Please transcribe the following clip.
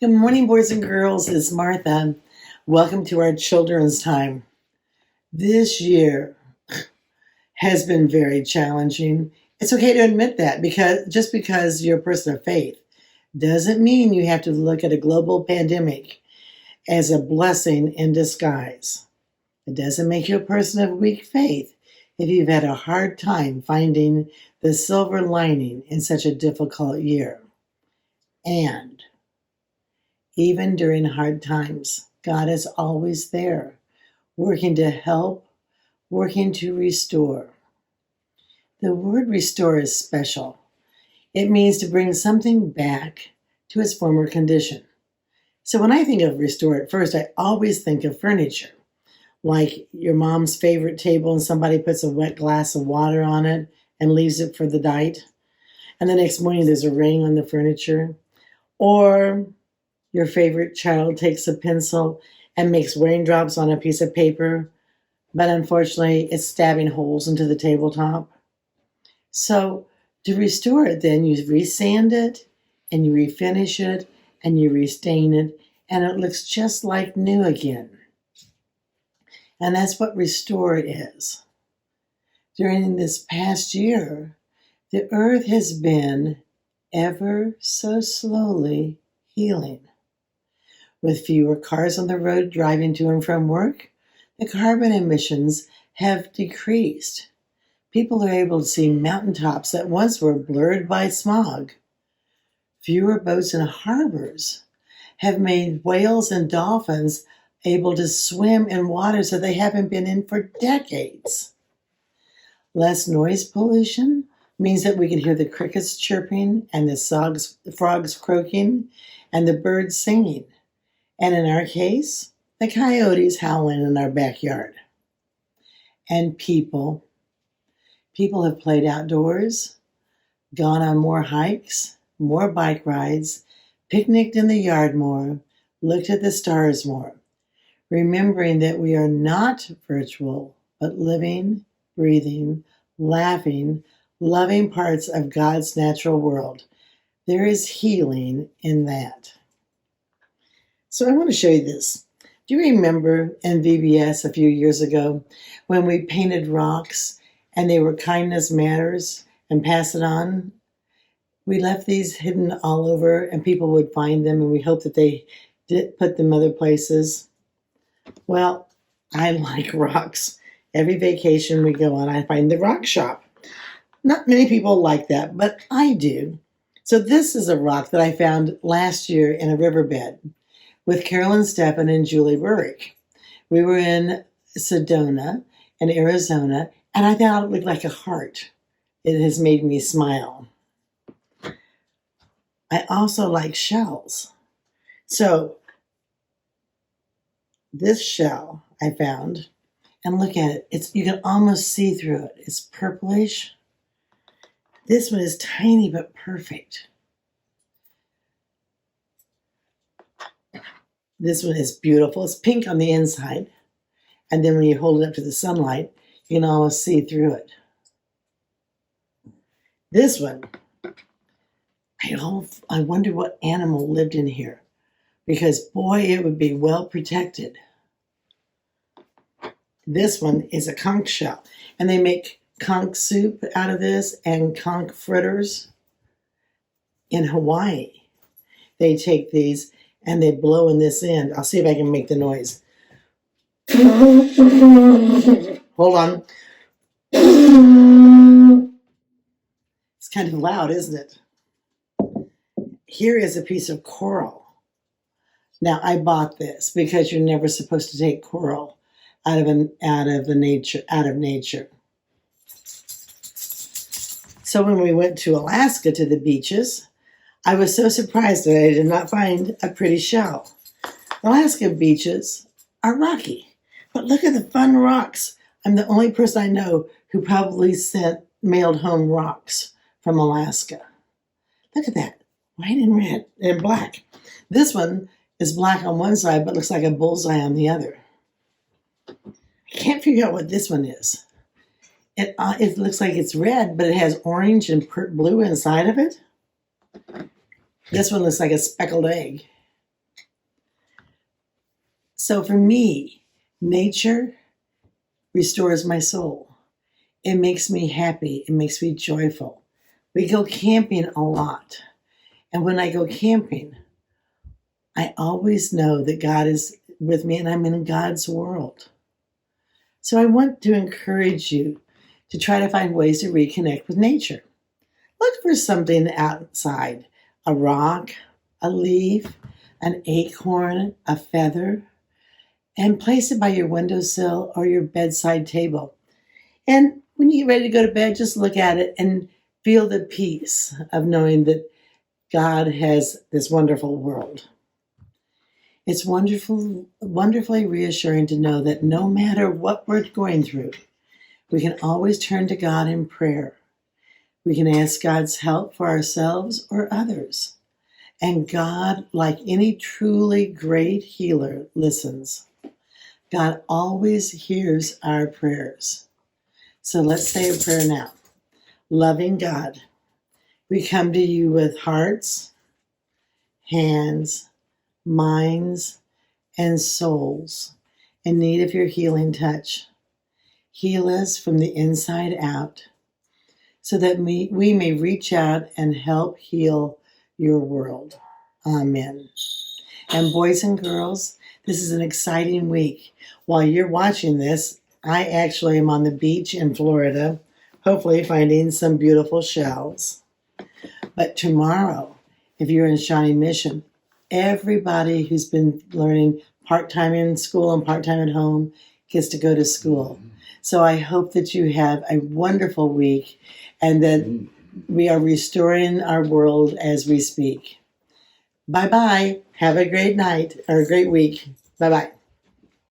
Good morning, boys and girls. It's Martha. Welcome to our children's time. This year has been very challenging. It's okay to admit that because just because you're a person of faith doesn't mean you have to look at a global pandemic as a blessing in disguise. It doesn't make you a person of weak faith if you've had a hard time finding the silver lining in such a difficult year. And even during hard times, God is always there, working to help, working to restore. The word restore is special. It means to bring something back to its former condition. So when I think of restore at first, I always think of furniture, like your mom's favorite table and somebody puts a wet glass of water on it and leaves it for the night. And the next morning there's a ring on the furniture. Or your favorite child takes a pencil and makes raindrops on a piece of paper, but unfortunately it's stabbing holes into the tabletop. So to restore it, then you resand it and you refinish it and you restain it, and it looks just like new again. And that's what restore is. During this past year, the earth has been ever so slowly healing. With fewer cars on the road driving to and from work, the carbon emissions have decreased. People are able to see mountaintops that once were blurred by smog. Fewer boats in harbors have made whales and dolphins able to swim in waters that they haven't been in for decades. Less noise pollution means that we can hear the crickets chirping and the frogs croaking and the birds singing. And in our case, the coyotes howling in our backyard. And people have played outdoors, gone on more hikes, more bike rides, picnicked in the yard more, looked at the stars more, remembering that we are not virtual, but living, breathing, laughing, loving parts of God's natural world. There is healing in that. So I want to show you this. Do you remember in VBS a few years ago when we painted rocks and they were kindness matters and pass it on? We left these hidden all over and people would find them, and we hoped that they did put them other places. Well, I like rocks. Every vacation we go on, I find the rock shop. Not many people like that, but I do. So this is a rock that I found last year in a riverbed with Carolyn Steffen and Julie Burrick. We were in Sedona in Arizona, and I thought it looked like a heart. It has made me smile. I also like shells. So this shell I found, and look at it. You can almost see through it. It's purplish. This one is tiny but perfect. This one is beautiful. It's pink on the inside. And then when you hold it up to the sunlight, you can almost see through it. This one, I wonder what animal lived in here. Because, boy, it would be well protected. This one is a conch shell. And they make conch soup out of this and conch fritters in Hawaii. They take these and they blow in this end. I'll see if I can make the noise. Hold on. It's kind of loud, isn't it? Here is a piece of coral. Now, I bought this because you're never supposed to take coral out of nature. So when we went to Alaska to the beaches, I was so surprised that I did not find a pretty shell. Alaska beaches are rocky, but look at the fun rocks. I'm the only person I know who probably mailed home rocks from Alaska. Look at that, white and red and black. This one is black on one side, but looks like a bullseye on the other. I can't figure out what this one is. It looks like it's red, but it has orange and blue inside of it. This one looks like a speckled egg. So for me, nature restores my soul. It makes me happy. It makes me joyful. We go camping a lot. And when I go camping, I always know that God is with me and I'm in God's world. So I want to encourage you to try to find ways to reconnect with nature. Look for something outside, a rock, a leaf, an acorn, a feather, and place it by your windowsill or your bedside table. And when you get ready to go to bed, just look at it and feel the peace of knowing that God has this wonderful world. It's wonderfully reassuring to know that no matter what we're going through, we can always turn to God in prayer. We can ask God's help for ourselves or others. And God, like any truly great healer, listens. God always hears our prayers. So let's say a prayer now. Loving God, we come to you with hearts, hands, minds, and souls in need of your healing touch. Heal us from the inside out so that we may reach out and help heal your world. Amen. And boys and girls, this is an exciting week. While you're watching this, I actually am on the beach in Florida, hopefully finding some beautiful shells. But tomorrow, if you're in Shawnee Mission, everybody who's been learning part-time in school and part-time at home gets to go to school. So I hope that you have a wonderful week and that we are restoring our world as we speak. Bye-bye. Have a great night or a great week. Bye-bye.